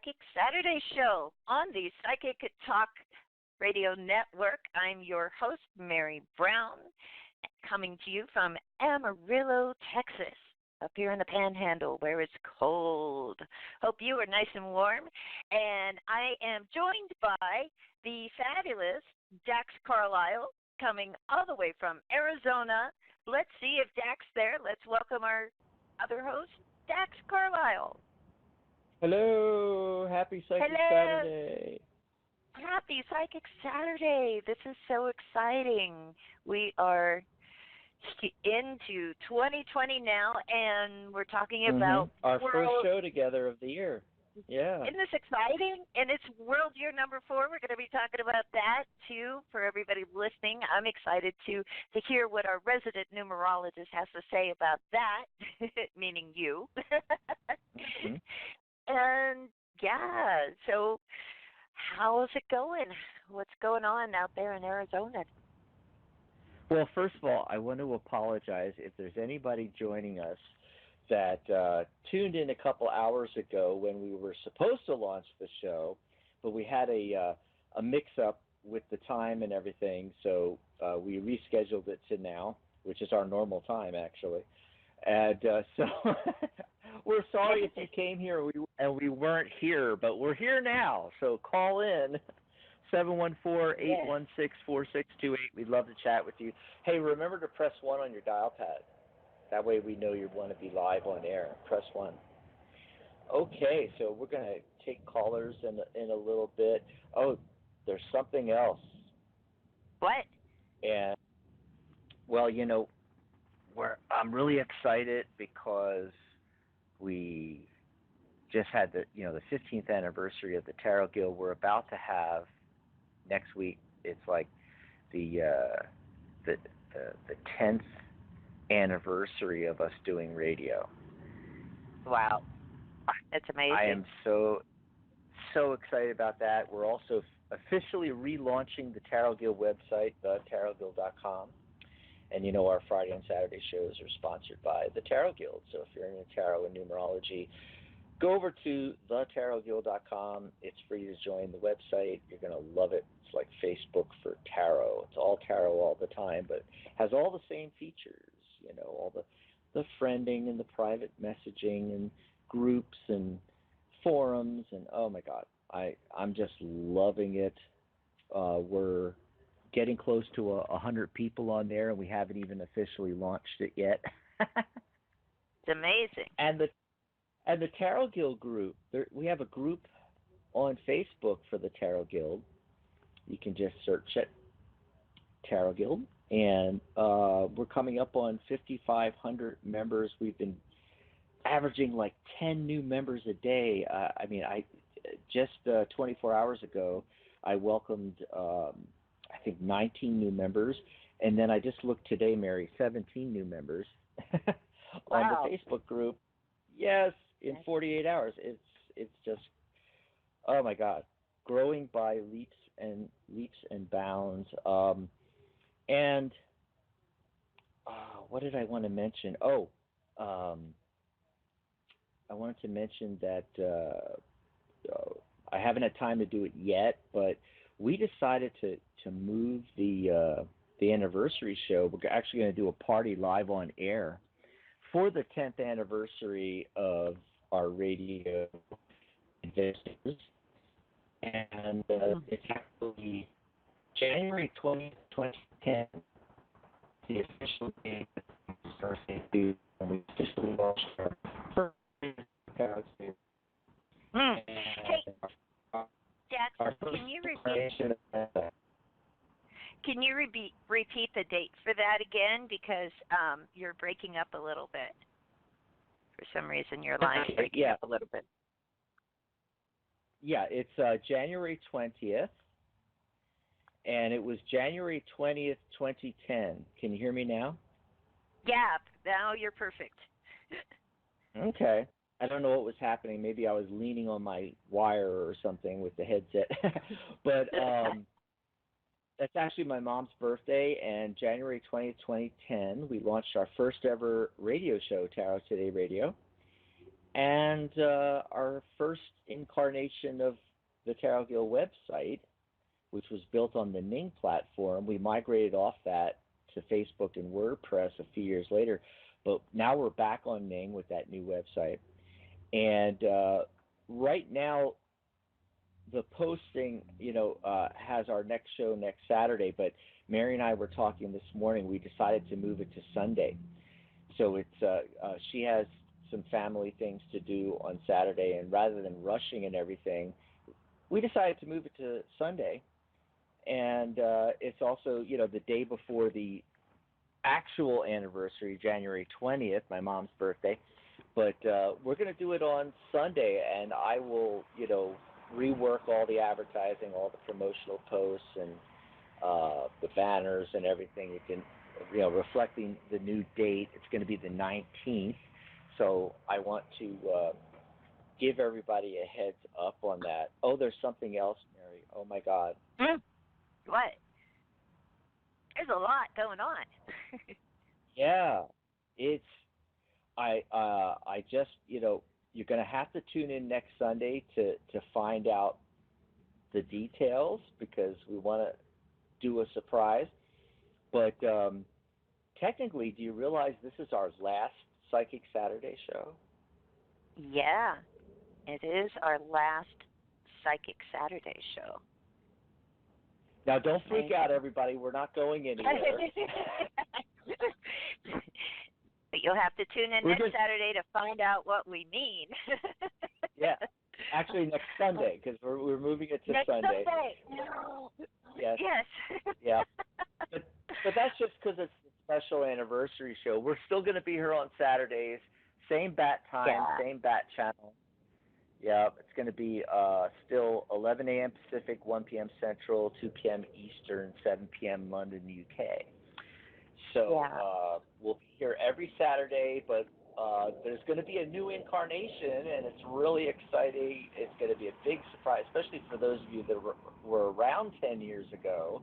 Psychic Saturday show on the Psychic Talk Radio Network. I'm your host, Mary Brown, coming to you from Amarillo, Texas, up here in the Panhandle where it's cold. Hope you are nice and warm. And I am joined by the fabulous Dax Carlisle, coming all the way from Arizona. Let's see if Dax there. Let's welcome our other host, Dax Carlisle. Hello. Happy Psychic Saturday. Happy Psychic Saturday. This is so exciting. We are into 2020 now, and we're talking about our first show together of the year. Yeah. Isn't this exciting? And it's World Year number 4. We're going to be talking about that, too, for everybody listening. I'm excited to hear what our resident numerologist has to say about that, meaning you. And, yeah, so how's it going? What's going on out there in Arizona? Well, first of all, I want to apologize if there's anybody joining us that tuned in a couple hours ago when we were supposed to launch the show, but we had a mix-up with the time and everything, so we rescheduled it to now, which is our normal time, actually. And so we're sorry if you came here and we weren't here, but we're here now, so call in. 714-816-4628. We'd love to chat with you. Hey, remember to press 1 on your dial pad. That way we know you want to be live on air. Press 1. Okay, so we're going to take callers in a little bit. Oh, there's something else. What? And, well, you know, I'm really excited because we just had the 15th anniversary of the Tarot Guild. We're about to have next week. It's like the 10th anniversary of us doing radio. Wow, that's amazing. I am so excited about that. We're also officially relaunching the Tarot Guild website, thetarotguild.com. And our Friday and Saturday shows are sponsored by the Tarot Guild. So if you're into tarot and numerology, go over to thetarotguild.com. It's free to join the website. You're going to love it. It's like Facebook for tarot. It's all tarot all the time, but has all the same features, all the friending and the private messaging and groups and forums. And, oh, my God, I'm just loving it. We're getting close to 100 people on there, and we haven't even officially launched it yet. It's amazing. And the Tarot Guild group, we have a group on Facebook for the Tarot Guild. You can just search it, Tarot Guild, and we're coming up on 5,500 members. We've been averaging like 10 new members a day. I just 24 hours ago, I welcomed, I think, 19 new members, and then I just looked today, Mary, 17 new members on the Facebook group. Yes, in 48 hours. It's just, oh my God, growing by leaps and bounds. And what did I want to mention? I wanted to mention that I haven't had time to do it yet, but we decided to move the anniversary show. We're actually going to do a party live on air for the 10th anniversary of our radio investors. And it's actually January 20th, 2010, the official date that we started to do, and we officially launched our first Tarot Guild. Hey, Jackson, can you repeat the date for that again? Because you're breaking up a little bit. For some reason, your line's breaking up a little bit. Yeah, it's January 20th, and it was January 20th, 2010. Can you hear me now? Yeah, now you're perfect. Okay. I don't know what was happening. Maybe I was leaning on my wire or something with the headset. But that's actually my mom's birthday, and January 20th, 2010, we launched our first ever radio show, Tarot Today Radio. And our first incarnation of the Tarot Guild website, which was built on the Ning platform, we migrated off that to Facebook and WordPress a few years later. But now we're back on Ning with that new website. And right now, the posting, has our next show next Saturday. But Mary and I were talking this morning. We decided to move it to Sunday. So it's she has some family things to do on Saturday, and rather than rushing and everything, we decided to move it to Sunday. And it's also, the day before the actual anniversary, January 20th, my mom's birthday. But we're going to do it on Sunday, and I will, rework all the advertising, all the promotional posts, and the banners and everything. You can, reflecting the new date. It's going to be the 19th. So I want to give everybody a heads up on that. Oh, there's something else, Mary. Oh, my God. What? There's a lot going on. Yeah. It's, I just, you're going to have to tune in next Sunday to find out the details, because we want to do a surprise. But technically, do you realize this is our last Psychic Saturday show? Yeah, it is our last Psychic Saturday show. Now, don't freak out, everybody. We're not going anywhere. But you'll have to tune in next Saturday to find out what we mean. Yeah, actually next Sunday, because we're moving it to next Sunday. No. Yes. Yes. Yeah. But that's just because it's a special anniversary show. We're still going to be here on Saturdays, same bat time, same bat channel. Yeah, it's going to be still 11 a.m. Pacific, 1 p.m. Central, 2 p.m. Eastern, 7 p.m. London, UK. So we'll be here every Saturday, but there's going to be a new incarnation, and it's really exciting. It's going to be a big surprise, especially for those of you that were around 10 years ago.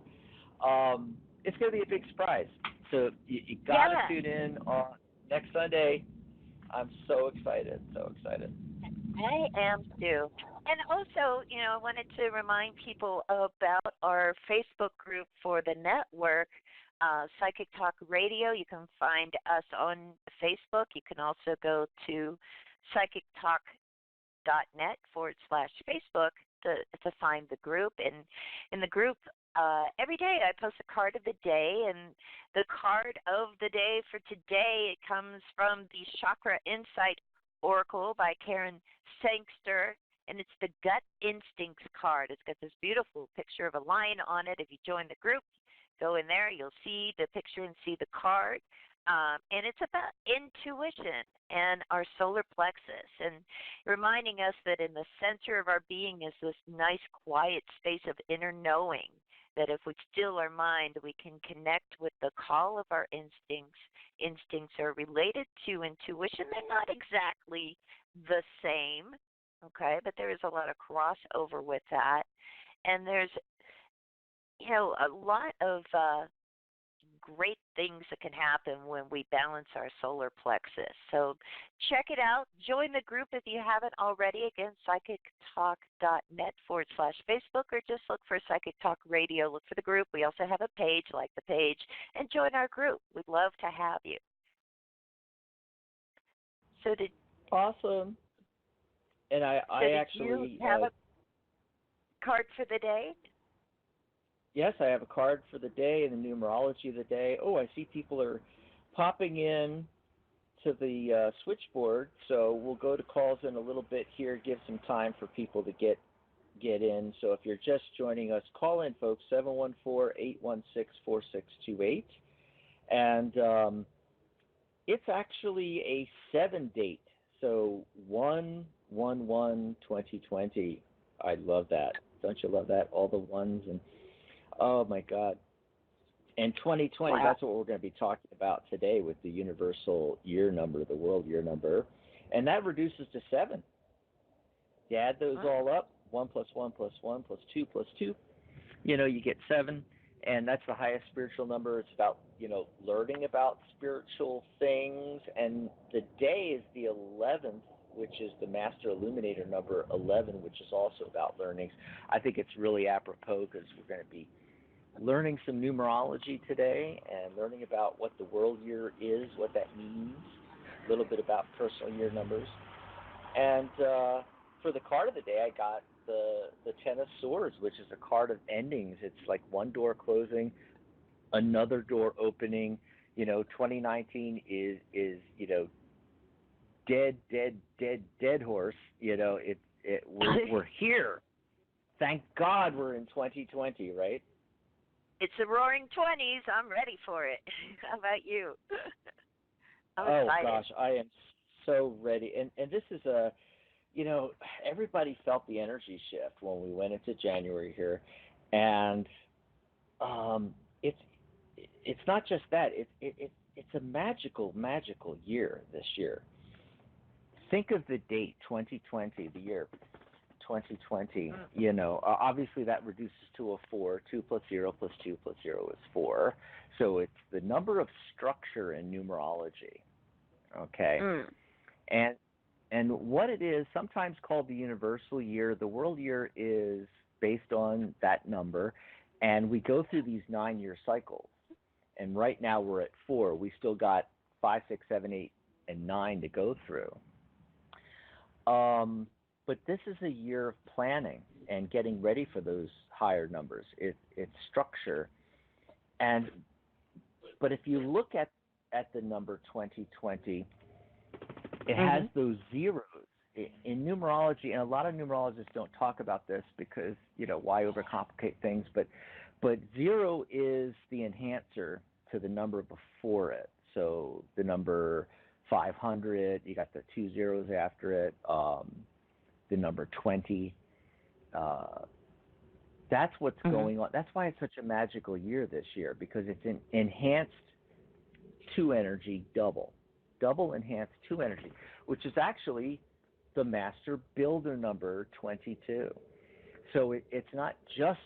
It's going to be a big surprise. So you got to tune in on next Sunday. I'm so excited, so excited. I am too. And also, I wanted to remind people about our Facebook group for the network, Psychic Talk Radio. You can find us on Facebook. You can also go to psychictalk.net/Facebook to find the group. And in the group, every day I post a card of the day, and the card of the day for today, it comes from the Chakra Insight Oracle by Karen Sangster, and it's the Gut Instincts card. It's got this beautiful picture of a lion on it. If you join the group, go in there, you'll see the picture and see the card. And it's about intuition and our solar plexus, and reminding us that in the center of our being is this nice quiet space of inner knowing, that if we still our mind, we can connect with the call of our instincts. Instincts are related to intuition. They're not exactly the same, okay, but there is a lot of crossover with that. And there's, a lot of great things that can happen when we balance our solar plexus. So check it out. Join the group if you haven't already. Again, psychictalk.net/Facebook, or just look for Psychic Talk Radio. Look for the group. We also have a page, like the page, and join our group. We'd love to have you. So awesome. And I actually you have a card for the day? Yes, I have a card for the day and the numerology of the day. Oh, I see people are popping in to the switchboard, so we'll go to calls in a little bit here, give some time for people to get in. So if you're just joining us, call in, folks, 714-816-4628. And it's actually a 7 date, so 1/1/1/2020. I love that. Don't you love that? All the ones and oh, my God. And 2020, that's what we're going to be talking about today with the universal year number, the world year number. And that reduces to 7. You add those all up, 1 + 1 + 1 + 2 + 2. You get 7. And that's the highest spiritual number. It's about, learning about spiritual things. And the day is the 11th, which is the Master Illuminator number 11, which is also about learnings. I think it's really apropos because we're going to be learning some numerology today and learning about what the world year is, what that means, a little bit about personal year numbers. And for the card of the day, I got the Ten of Swords, which is a card of endings. It's like one door closing, another door opening. 2019 is dead horse. We're here. Thank God we're in 2020, right? It's the roaring 20s. I'm ready for it. How about you? I'm excited. Gosh, I am so ready. And this is everybody felt the energy shift when we went into January here, and it's not just that. It's a magical year this year. Think of the date 2020, the year 2020. Obviously that reduces to a 4. 2 plus 0 plus 2 plus 0 is 4. So it's the number of structure in numerology. Okay. And what it is, sometimes called the universal year, the world year is based on that number, and we go through these 9-year cycles. And right now we're at 4. We still got 5, 6, 7, 8, and 9 to go through. But this is a year of planning and getting ready for those higher numbers. It's structure. But if you look at the number 2020, it has those zeros. In numerology, and a lot of numerologists don't talk about this because, why overcomplicate things, but 0 is the enhancer to the number before it. So the number 500, you got the 2 zeros after it, the number 20. That's what's going on. That's why it's such a magical year this year, because it's an enhanced 2 energy double enhanced 2 energy, which is actually the Master Builder number 22. So it's not just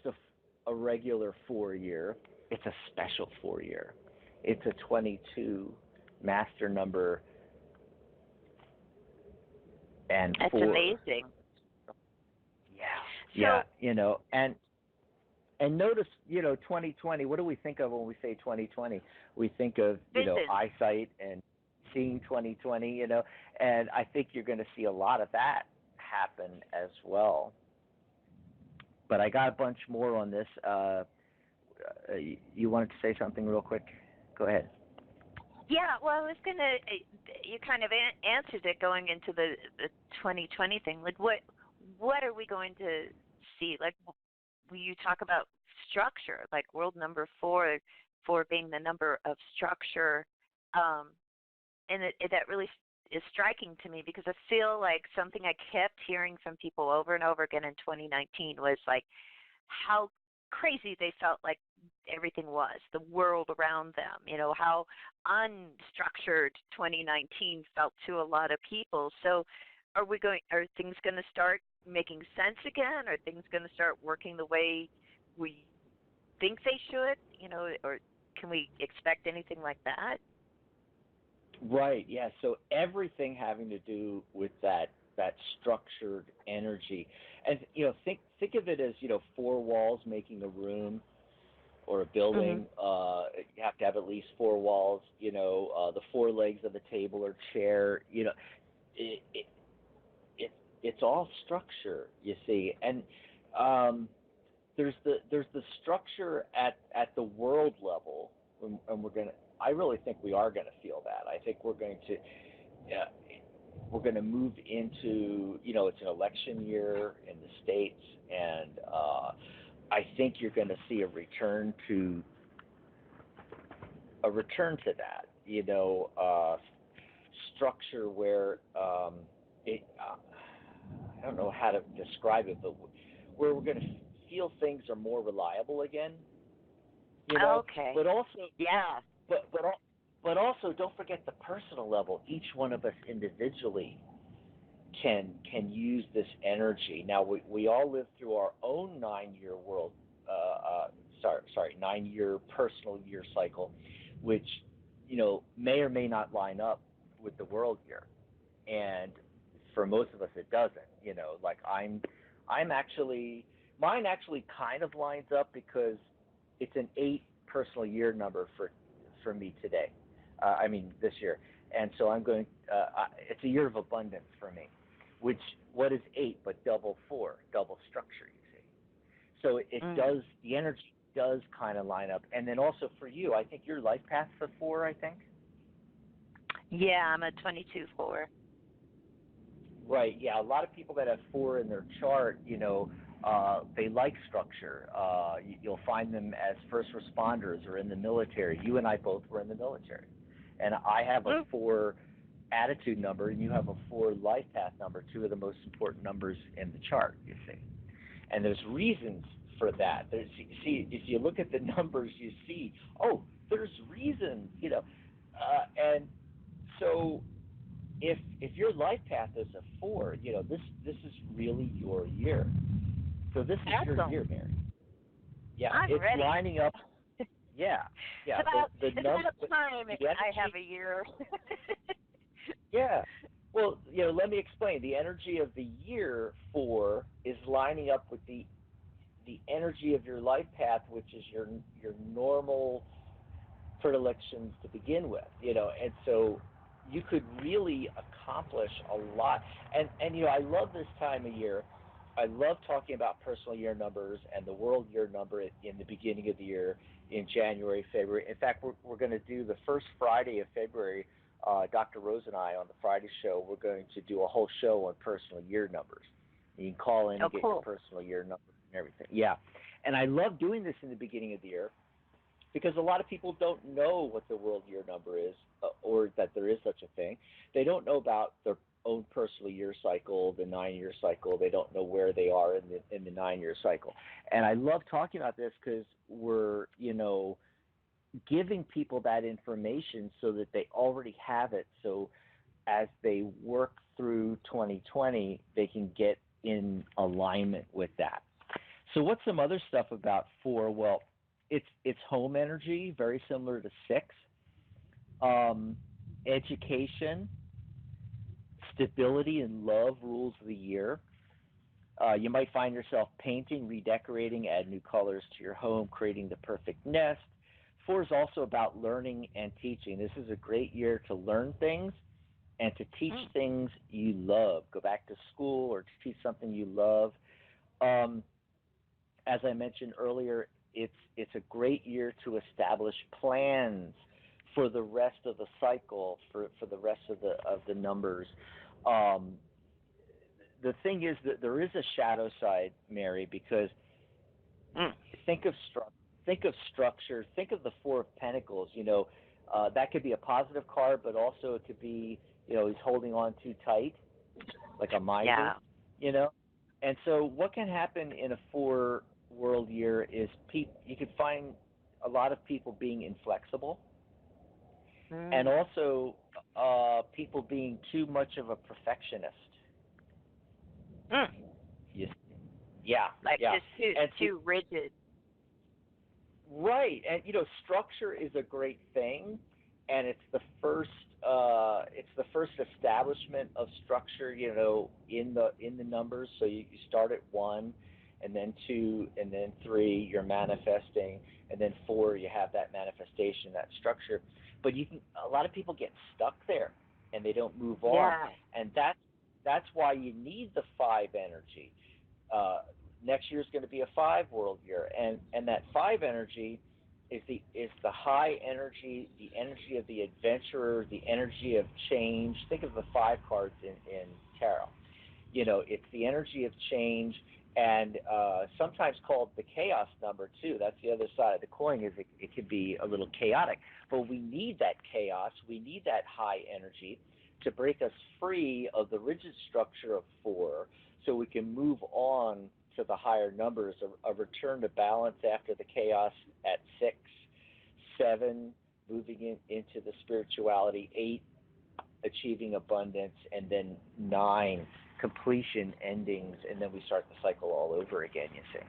a regular 4 year, it's a special 4 year. It's a 22 Master number and That's 4. amazing. Yeah, and notice, 2020, what do we think of when we say 2020? We think of, eyesight and seeing 2020, and I think you're going to see a lot of that happen as well. But I got a bunch more on this. You wanted to say something real quick? Go ahead. Yeah, well, I was going to, you kind of answered it going into the 2020 thing. Like, what are we going to see? Like, you talk about structure, like world number 4 being the number of structure, and that really is striking to me, because I feel like something I kept hearing from people over and over again in 2019 was like how crazy they felt like everything was, the world around them, how unstructured 2019 felt to a lot of people. So are things going to start making sense again? Are things going to start working the way we think they should, or can we expect anything like that? Right, yeah. So everything having to do with that structured energy. And, think of it as, 4 walls making a room or a building. You have to have at least 4 walls, the 4 legs of a table or chair, it's all structure, you see. And there's the structure at the world level, and I really think we are going to feel that. I think we're going to move into, it's an election year in the States, and I think you're going to see a return to that, structure where I don't know how to describe it, but where we're going to feel things are more reliable again. Okay. But also, yeah. But also, don't forget the personal level. Each one of us individually can use this energy. Now, we all live through our own 9-year 9-year personal year cycle, which may or may not line up with the world year. And for most of us it doesn't. Like I'm actually mine actually kind of lines up because it's an 8 personal year number for me today. I mean this year, and so I'm going. It's a year of abundance for me. Which what is 8 but double 4, double structure? You see. So it does, the energy does kind of line up. And then also for you, I think your life path's a 4, I think. Yeah, I'm a 22-4. Right. Yeah. A lot of people that have 4 in their chart, they like structure. You'll find them as first responders or in the military. You and I both were in the military, and I have a 4 attitude number, and you have a 4 life path number. 2 of the most important numbers in the chart. You see, and there's reasons for that. See, if you look at the numbers, you see, there's reasons. And so if your life path is a 4, this is really your year. So this is your year, Mary. Yeah, I'm ready. Lining up. Yeah. It's about time I have a year. Yeah. Well, let me explain. The energy of the year 4 is lining up with the energy of your life path, which is your normal predilections to begin with. And so you could really accomplish a lot. And I love this time of year. I love talking about personal year numbers and the world year number in the beginning of the year in January, February. In fact, we're going to do the first Friday of February. Dr. Rose and I on the Friday show, we're going to do a whole show on personal year numbers. You can call in and get your personal year number and everything. Yeah. And I love doing this in the beginning of the year because a lot of people don't know what the world year number is or that there is such a thing. They don't know about their own personal year cycle, the 9-year cycle. They don't know where they are in the 9-year cycle. And I love talking about this because we're, giving people that information so that they already have it. So as they work through 2020, they can get in alignment with that. So what's some other stuff about 4? Well, it's home energy, very similar to 6. Education, stability, and love rules the year. You might find yourself painting, redecorating, add new colors to your home, creating the perfect nest. 4 is also about learning and teaching. This is a great year to learn things and to teach things you love. Go back to school or to teach something you love. As I mentioned earlier, it's a great year to establish plans for the rest of the cycle, for the rest of the numbers. The thing is that there is a shadow side, Mary, because think of structure. Think of the 4 of Pentacles. That could be a positive card, but also it could be, he's holding on too tight, like a miser. Yeah. And so what can happen in a 4 world year is you could find a lot of people being inflexible, and also people being too much of a perfectionist. Just too rigid. Right, and structure is a great thing, and it's the first establishment of structure, in the numbers. So you start at 1, and then 2, and then 3, you're manifesting, and then 4, you have that manifestation, that structure. But a lot of people get stuck there, and they don't move on, and that's why you need the 5 energy. Next year is going to be a 5 world year, and that 5 energy is the high energy, the energy of the adventurer, the energy of change. Think of the 5 cards in tarot. It's the energy of change, and sometimes called the chaos number too. That's the other side of the coin. Is it could be a little chaotic, but we need that chaos. We need that high energy to break us free of the rigid structure of 4, so we can move on to the higher numbers, a return to balance after the chaos at 6, 7, moving into the spirituality, 8, achieving abundance, and then 9, completion, endings, and then we start the cycle all over again, you see.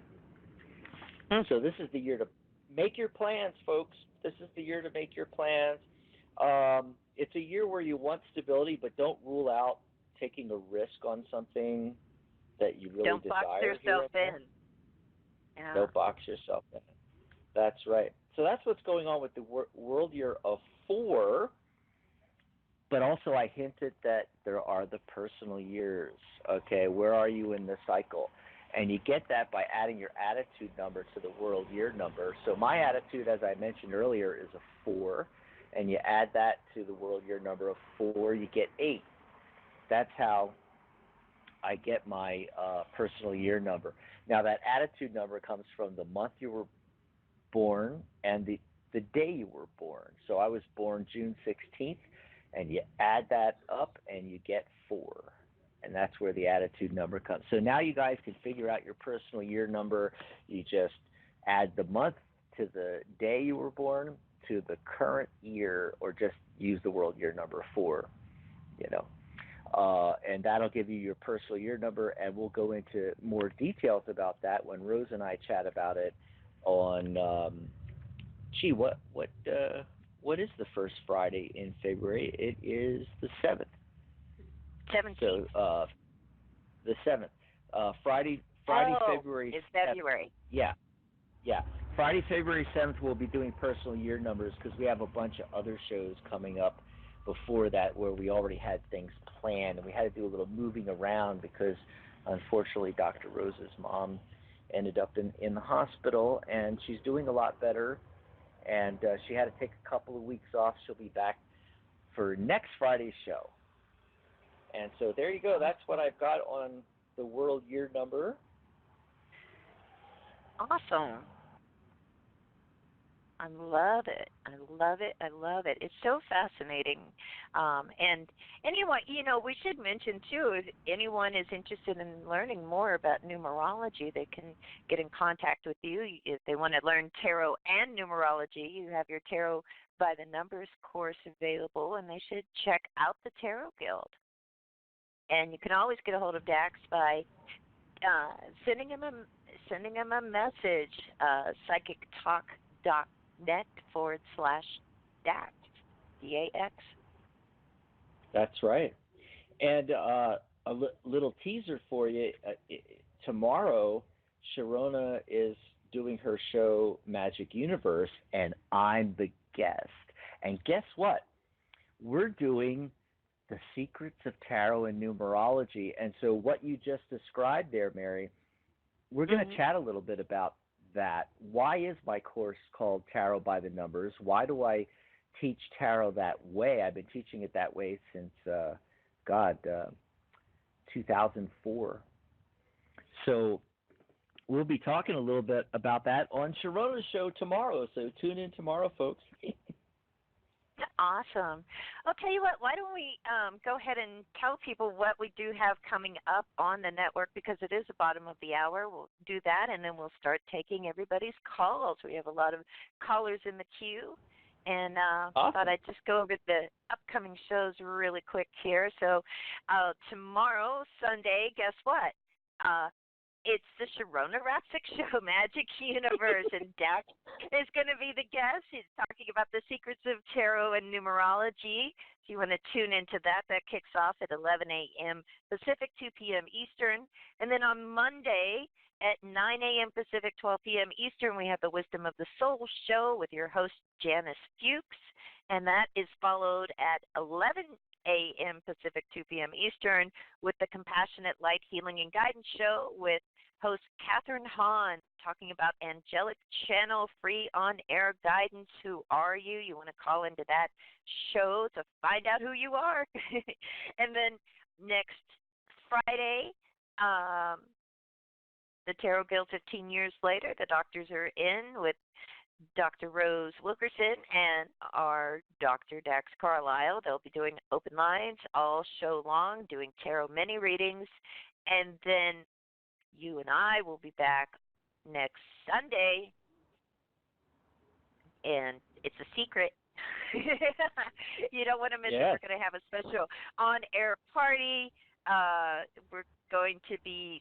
So this is the year to make your plans, folks. This is the year to make your plans. It's a year where you want stability, but don't rule out taking a risk on something that you really Don't box desire yourself here. in. Yeah. Don't box yourself in. That's right. So that's what's going on with the world year of 4. But also, I hinted that there are the personal years. Okay, where are you in the cycle? And you get that by adding your attitude number to the world year number. So my attitude, as I mentioned earlier, is a 4. And you add that to the world year number of 4, you get 8. That's how I get my personal year number. Now, that attitude number comes from the month you were born and the day you were born. So I was born June 16th, and you add that up and you get 4. And that's where the attitude number comes. So now you guys can figure out your personal year number. You just add the month to the day you were born to the current year, or just use the world year number 4, you know. And that'll give you your personal year number, and we'll go into more details about that when Rose and I chat about it on, what is the first Friday in February? It is the 7th. 17th. So the 7th. Friday, February. It's February. 7th. Yeah. Friday, February 7th, we'll be doing personal year numbers because we have a bunch of other shows coming up before that where we already had things planned, and we had to do a little moving around because, unfortunately, Dr. Rose's mom ended up in the hospital, and she's doing a lot better, and she had to take a couple of weeks off. She'll be back for next Friday's show. And so there you go. That's what I've got on the world year number. Awesome. I love it. I love it. I love it. It's so fascinating. And anyone, we should mention too, if anyone is interested in learning more about numerology, they can get in contact with you. If they want to learn tarot and numerology, you have your Tarot by the Numbers course available, and they should check out the Tarot Guild. And you can always get a hold of Dax by sending him a message, psychictalk.net /Dax, DAX. That's right. And a little teaser for you. Tomorrow, Sharona is doing her show Magic Universe, and I'm the guest. And guess what? We're doing the secrets of tarot and numerology. And so what you just described there, Mary, we're going to chat a little bit about that. Why is my course called Tarot by the Numbers? Why do I teach tarot that way? I've been teaching it that way since, 2004. So we'll be talking a little bit about that on Sharona's show tomorrow. So tune in tomorrow, folks. Awesome. I'll tell you what, why don't we go ahead and tell people what we do have coming up on the network, because it is the bottom of the hour. We'll do that, and then we'll start taking everybody's calls. We have a lot of callers in the queue, and awesome. Thought I'd just go over the upcoming shows really quick here. So tomorrow, Sunday, guess what? It's the Sharona Rapsic Show, Magic Universe, and Dax is going to be the guest. He's talking about the secrets of tarot and numerology. If you want to tune into that, that kicks off at 11 a.m. Pacific, 2 p.m. Eastern. And then on Monday at 9 a.m. Pacific, 12 p.m. Eastern, we have the Wisdom of the Soul Show with your host, Janice Fuchs. And that is followed at 11 a.m. Pacific, 2 p.m. Eastern with the Compassionate Light Healing and Guidance Show with host Catherine Hahn, talking about angelic channel free on-air guidance. Who are you? You want to call into that show to find out who you are. And then next Friday, the Tarot Guild 15 years later, the doctors are in with Dr. Rose Wilkerson and our Dr. Dax Carlisle. They'll be doing open lines all show long, doing tarot mini readings. And then you and I will be back next Sunday, and it's a secret. You don't want to miss it. We're going to have a special on-air party. We're going to be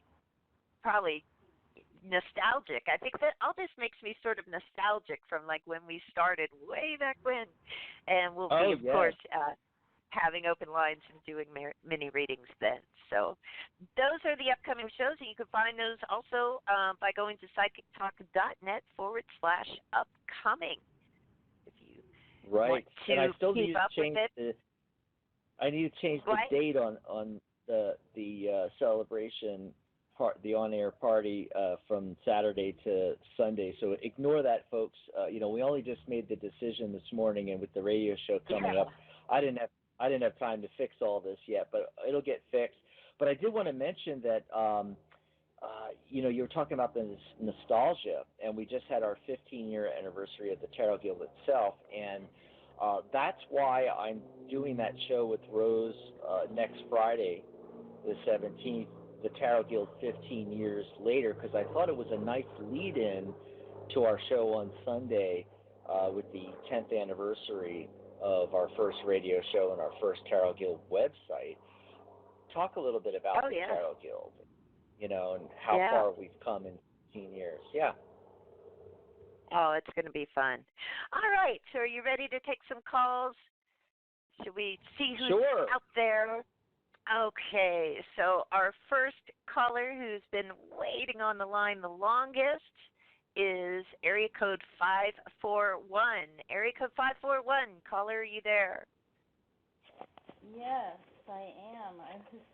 probably nostalgic. I think that all this makes me sort of nostalgic from like when we started way back when. And we'll be, of course, having open lines and doing mini readings then. So those are the upcoming shows, and you can find those also by going to psychictalk.net/upcoming if you want to and I still keep need up to change with it. I need to change the date on the celebration part, the on-air party from Saturday to Sunday. So ignore that, folks. We only just made the decision this morning, and with the radio show coming up, I didn't have time to fix all this yet, but it'll get fixed. But I did want to mention that you were talking about the nostalgia, and we just had our 15-year anniversary of the Tarot Guild itself, and that's why I'm doing that show with Rose next Friday, the 17th, the Tarot Guild 15 years later, because I thought it was a nice lead-in to our show on Sunday with the 10th anniversary of our first radio show and our first Tarot Guild website. Talk a little bit about the Tarot Guild, and how far we've come in 15 years. Yeah. Oh, it's going to be fun. All right, so are you ready to take some calls? Should we see who's out there? Okay, so our first caller who's been waiting on the line the longest is area code 541. Area code 541. Caller, are you there? Yes, I am. I'm just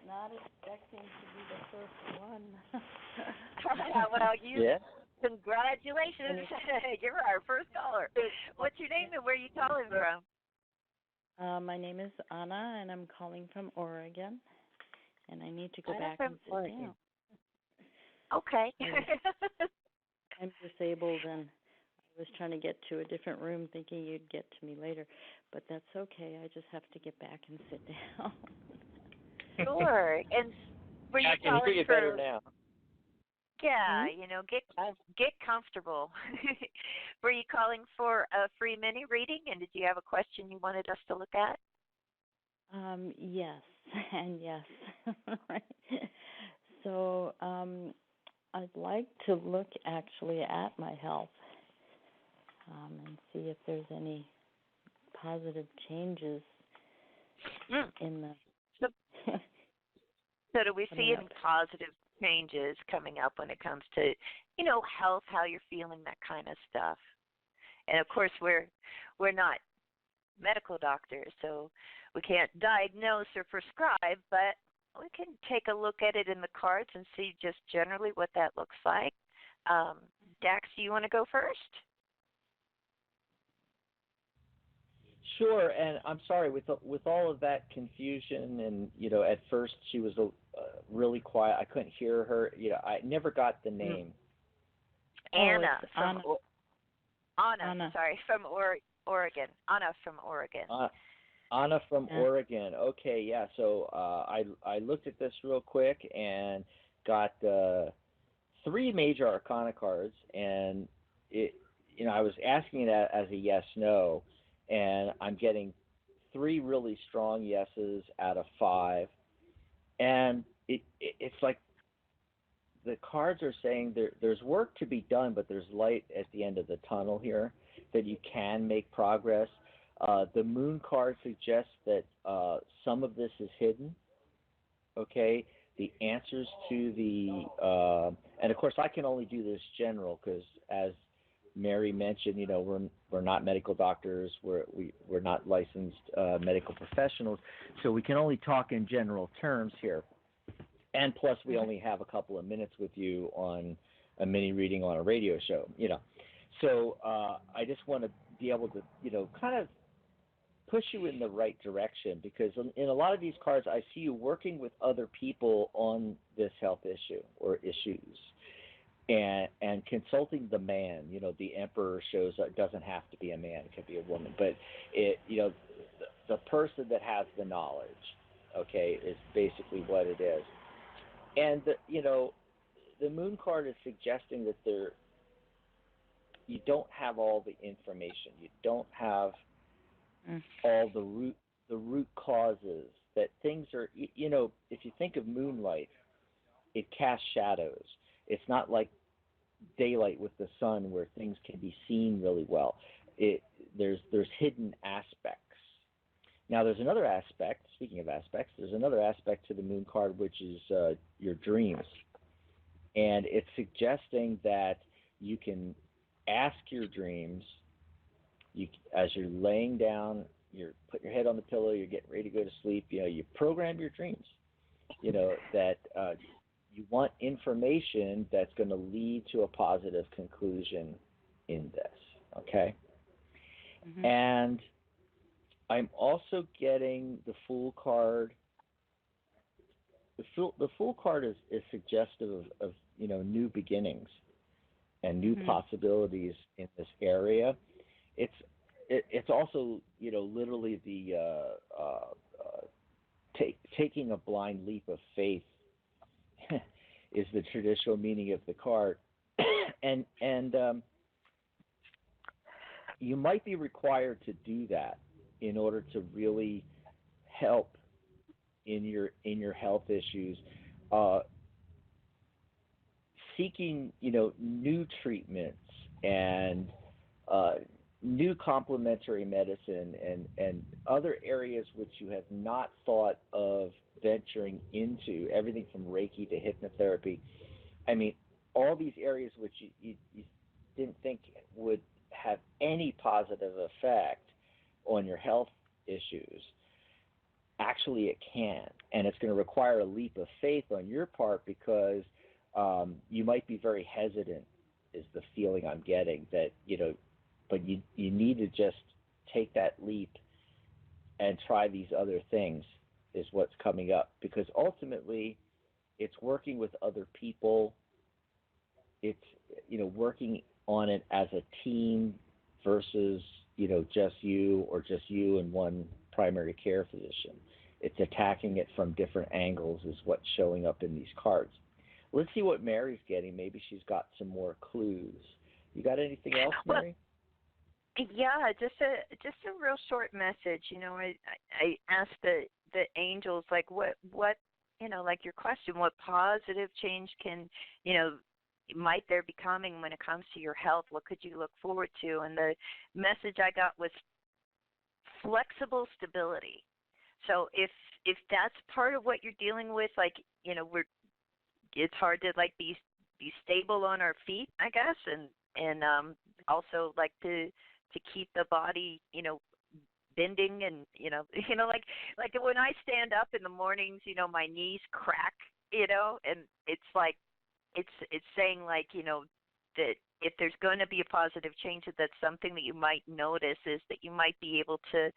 not expecting to be the first one. Well, congratulations. You're our first caller. What's your name and where are you calling from? My name is Anna, and I'm calling from Oregon, and I need to go back and sit down. Okay. I'm disabled, and I was trying to get to a different room thinking you'd get to me later, but that's okay. I just have to get back and sit down. Sure. And were you I can hear you better now. Yeah, get comfortable. Were you calling for a free mini reading, and did you have a question you wanted us to look at? Yes, and yes. Right. So I'd like to look actually at my health and see if there's any positive changes in the... So do we see any positive changes coming up when it comes to, health, how you're feeling, that kind of stuff? And of course, we're not medical doctors, so we can't diagnose or prescribe, but we can take a look at it in the cards and see just generally what that looks like. Dax, do you want to go first? Sure, and I'm sorry with all of that confusion, and at first she was really quiet. I couldn't hear her. I never got the name. Anna from Anna. Sorry, from Oregon. Anna from Oregon. Anna from Oregon. Okay, yeah. So I looked at this real quick and got 3 major arcana cards, and I was asking it as a yes/no. And I'm getting 3 really strong yeses out of 5. And it's like the cards are saying there's work to be done, but there's light at the end of the tunnel here, that you can make progress. The moon card suggests that some of this is hidden, okay? The answers to the and of course I can only do this general because, as Mary mentioned, we're not medical doctors, we're not licensed medical professionals, so we can only talk in general terms here. And plus, we only have a couple of minutes with you on a mini reading on a radio show, So I just want to be able to, kind of push you in the right direction, because in a lot of these cards, I see you working with other people on this health issue or issues. And consulting the man, the emperor shows up. It doesn't have to be a man; it could be a woman. But the person that has the knowledge, okay, is basically what it is. And the moon card is suggesting that you don't have all the information. You don't have all the root causes. That things are, if you think of moonlight, it casts shadows. It's not like daylight with the sun where things can be seen really well. There's hidden aspects. Now, there's another aspect. Speaking of aspects, there's another aspect to the moon card, which is your dreams, and it's suggesting that you can ask your dreams. As you're laying down, you're putting your head on the pillow, you're getting ready to go to sleep. You program your dreams. That you want information that's going to lead to a positive conclusion in this. Okay, and I'm also getting the Fool card. The Fool card is suggestive of new beginnings and new possibilities in this area. It's also literally the taking a blind leap of faith is the traditional meaning of the card, and you might be required to do that in order to really help in your health issues. Seeking new treatments and new complementary medicine and other areas which you have not thought of venturing into, everything from Reiki to hypnotherapy. I mean, all these areas which you didn't think would have any positive effect on your health issues, actually it can. And it's going to require a leap of faith on your part because you might be very hesitant, is the feeling I'm getting, that, but you need to just take that leap and try these other things is what's coming up, because ultimately it's working with other people. It's, working on it as a team versus, just you or just you and one primary care physician. It's attacking it from different angles is what's showing up in these cards. Let's see what Mary's getting. Maybe she's got some more clues. You got anything else, Mary? Yeah, just a real short message. I asked the angels, like, what like your question, what positive change might there be coming when it comes to your health? What could you look forward to? And the message I got was flexible stability. So if that's part of what you're dealing with, like, it's hard to like be stable on our feet, I guess, and also like to keep the body, bending and like when I stand up in the mornings, my knees crack, and it's like it's saying, like, that if there's going to be a positive change, that's something that you might notice is that you might be able to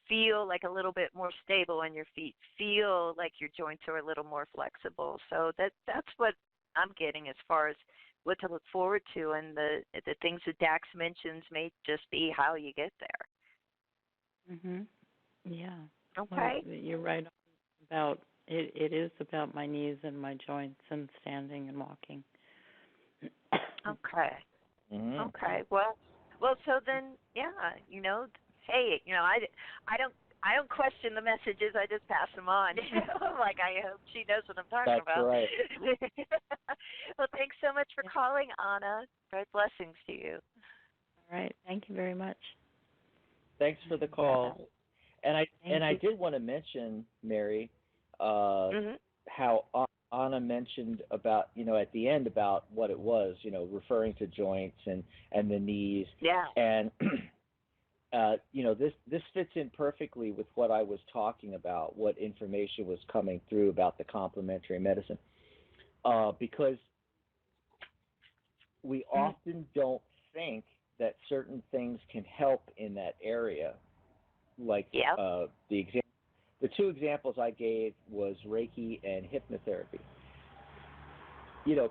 feel like a little bit more stable on your feet, feel like your joints are a little more flexible. So that's what I'm getting as far as what to look forward to, and the things that Dax mentions may just be how you get there. Yeah. Okay. Well, you're right about it. It is about my knees and my joints and standing and walking. Okay. Okay. Well. So then, yeah. Hey, I don't question the messages. I just pass them on. Like, I hope she knows what I'm talking about. That's right. Well, thanks so much for calling, Anna. Great blessings to you. All right. Thank you very much. Thanks for the call. And I did want to mention, Mary, how Anna mentioned about, at the end about what it was, referring to joints and the knees. Yeah. And this fits in perfectly with what I was talking about, what information was coming through about the complementary medicine, because we often don't think that certain things can help in that area. Like the two examples I gave was Reiki and hypnotherapy.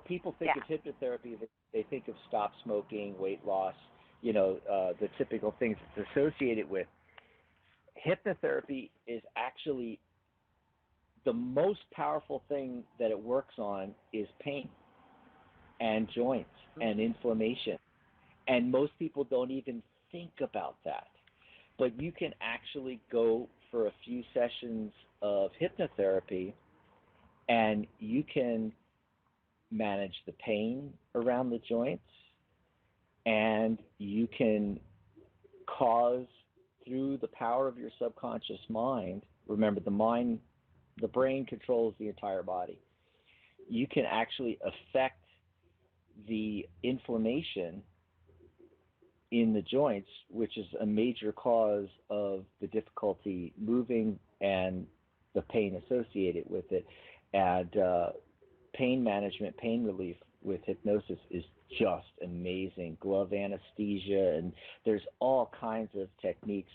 People think of hypnotherapy, they think of stop smoking, weight loss, the typical things it's associated with. Hypnotherapy is actually the most powerful thing that it works on is pain and joints and inflammation. And most people don't even think about that. But you can actually go for a few sessions of hypnotherapy and you can manage the pain around the joints, and you can cause through the power of your subconscious mind, remember the brain controls the entire body. You can actually affect the inflammation in the joints, which is a major cause of the difficulty moving and the pain associated with it. And pain management, pain relief with hypnosis is just amazing. Glove anesthesia, and there's all kinds of techniques.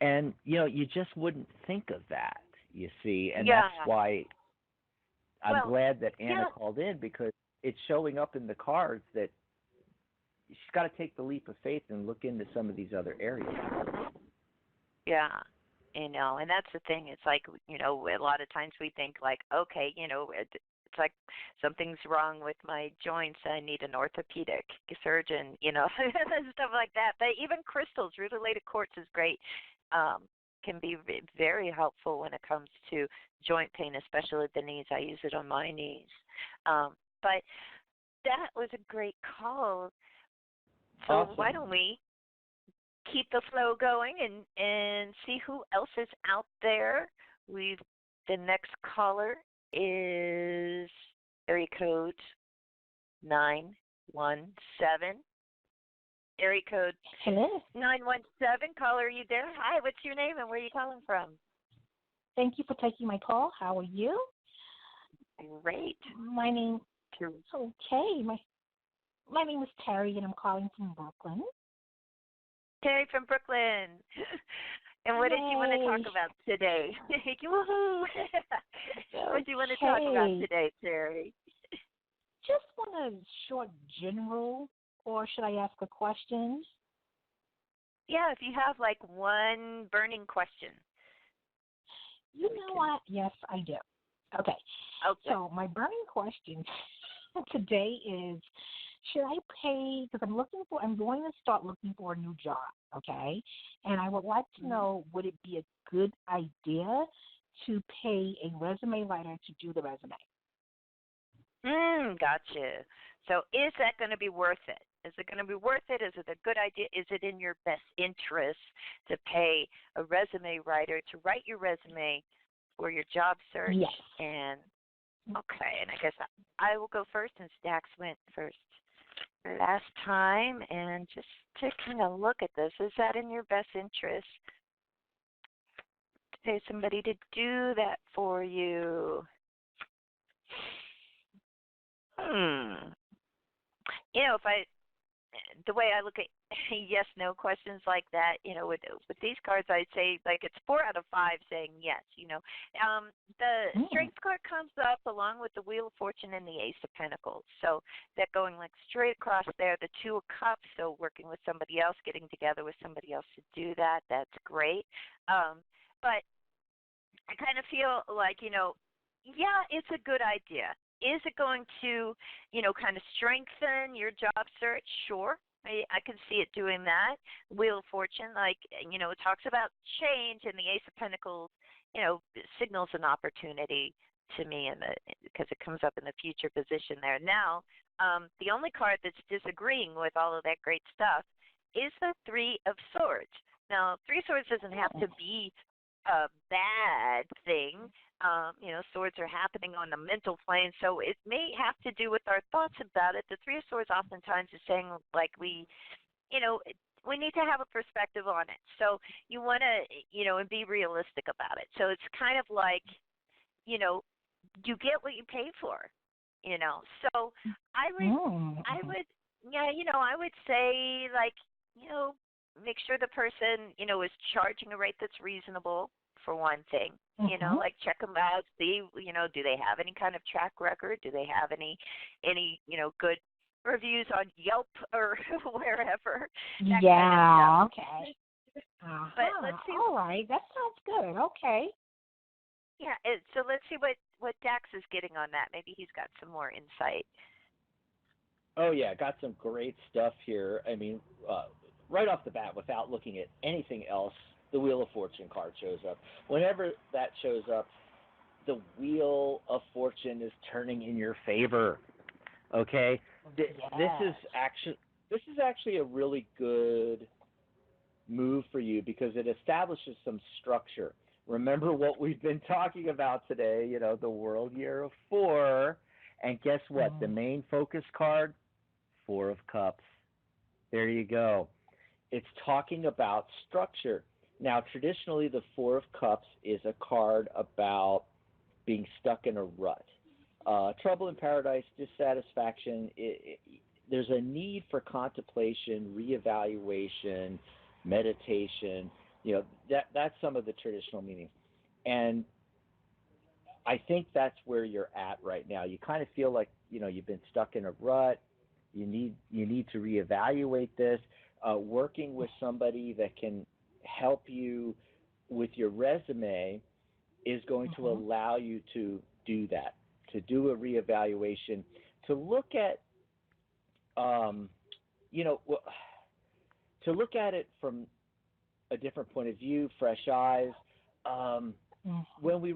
And, you just wouldn't think of that, you see. And that's why I'm glad that Anna called in, because it's showing up in the cards that she's got to take the leap of faith and look into some of these other areas. Yeah, and that's the thing. It's like, a lot of times we think like, okay, it's like something's wrong with my joints. I need an orthopedic surgeon, stuff like that. But even crystals, rutilated quartz is great. Can be very helpful when it comes to joint pain, especially the knees. I use it on my knees. But that was a great call. So Awesome. Why don't we keep the flow going and see who else is out there? The next caller is area code 917. Area code 917. Caller, are you there? Hi, what's your name and where are you calling from? Thank you for taking my call. How are you? Great. My name is Terry, and I'm calling from Brooklyn. Terry from Brooklyn. And what did you want to talk about today? Woohoo! What do you want to talk about today, Terry? Just want a short general, or should I ask a question? Yeah, if you have like one burning question. You know what? Yes, I do. Okay. So my burning question today is, should I pay, because I'm going to start looking for a new job, okay? And I would like to know, would it be a good idea to pay a resume writer to do the resume? Gotcha. So is that going to be worth it? Is it going to be worth it? Is it a good idea? Is it in your best interest to pay a resume writer to write your resume for your job search? Yes. And I guess I will go first since Dax went first last time, and just to kind of look at this, is that in your best interest to pay somebody to do that for you? The way I look at yes/no questions like that, with these cards, I'd say like it's 4 out of 5 saying yes. The Strength card comes up along with the Wheel of Fortune and the Ace of Pentacles. So that going like straight across there, the 2 of Cups. So working with somebody else, getting together with somebody else to do that, that's great. But I kind of feel like it's a good idea. Is it going to, kind of strengthen your job search? Sure. I can see it doing that. Wheel of Fortune, it talks about change, and the Ace of Pentacles, signals an opportunity to me because it comes up in the future position there. Now, the only card that's disagreeing with all of that great stuff is the 3 of Swords. Now, 3 of Swords doesn't have to be a bad thing. Swords are happening on the mental plane, so it may have to do with our thoughts about it. The 3 of Swords oftentimes is saying, like, we need to have a perspective on it. So you want to, and be realistic about it. So it's kind of like, you get what you pay for, So I would say, like, make sure the person, is charging a rate that's reasonable, for one thing. Like check them out, see, do they have any kind of track record? Do they have any good reviews on Yelp or wherever? Yeah, okay. But let's see. All right, that sounds good. Okay. Yeah, so let's see what Dax is getting on that. Maybe he's got some more insight. Oh, yeah, got some great stuff here. I mean, right off the bat, without looking at anything else, the Wheel of Fortune card shows up. Whenever that shows up, the Wheel of Fortune is turning in your favor. Okay? This is actually a really good move for you because it establishes some structure. Remember what we've been talking about today, the world year of 4. And guess what? The main focus card, 4 of Cups. There you go. It's talking about structure. Now, traditionally, the 4 of Cups is a card about being stuck in a rut. Trouble in paradise, dissatisfaction. There's a need for contemplation, reevaluation, meditation. That's some of the traditional meanings. And I think that's where you're at right now. You kind of feel like, you've been stuck in a rut. You need to reevaluate this. Working with somebody that can help you with your resume is going to allow you to do that, to do a reevaluation, to look at, to look at it from a different point of view, fresh eyes. When we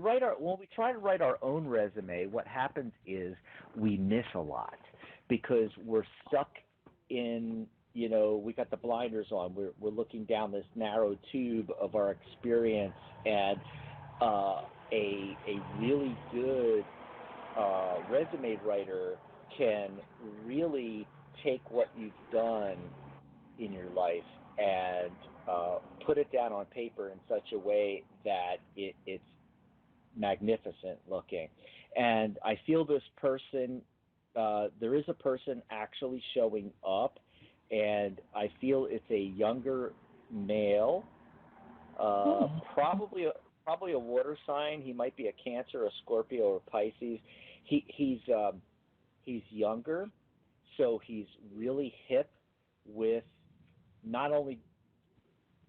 try to write our own resume, what happens is we miss a lot because we're stuck in, we got the blinders on. We're looking down this narrow tube of our experience, and a really good resume writer can really take what you've done in your life and put it down on paper in such a way that it's magnificent looking. And I feel this person, there is a person actually showing up, and I feel it's a younger male, probably a water sign. He might be a Cancer, a Scorpio, or Pisces. He's younger, so he's really hip with not only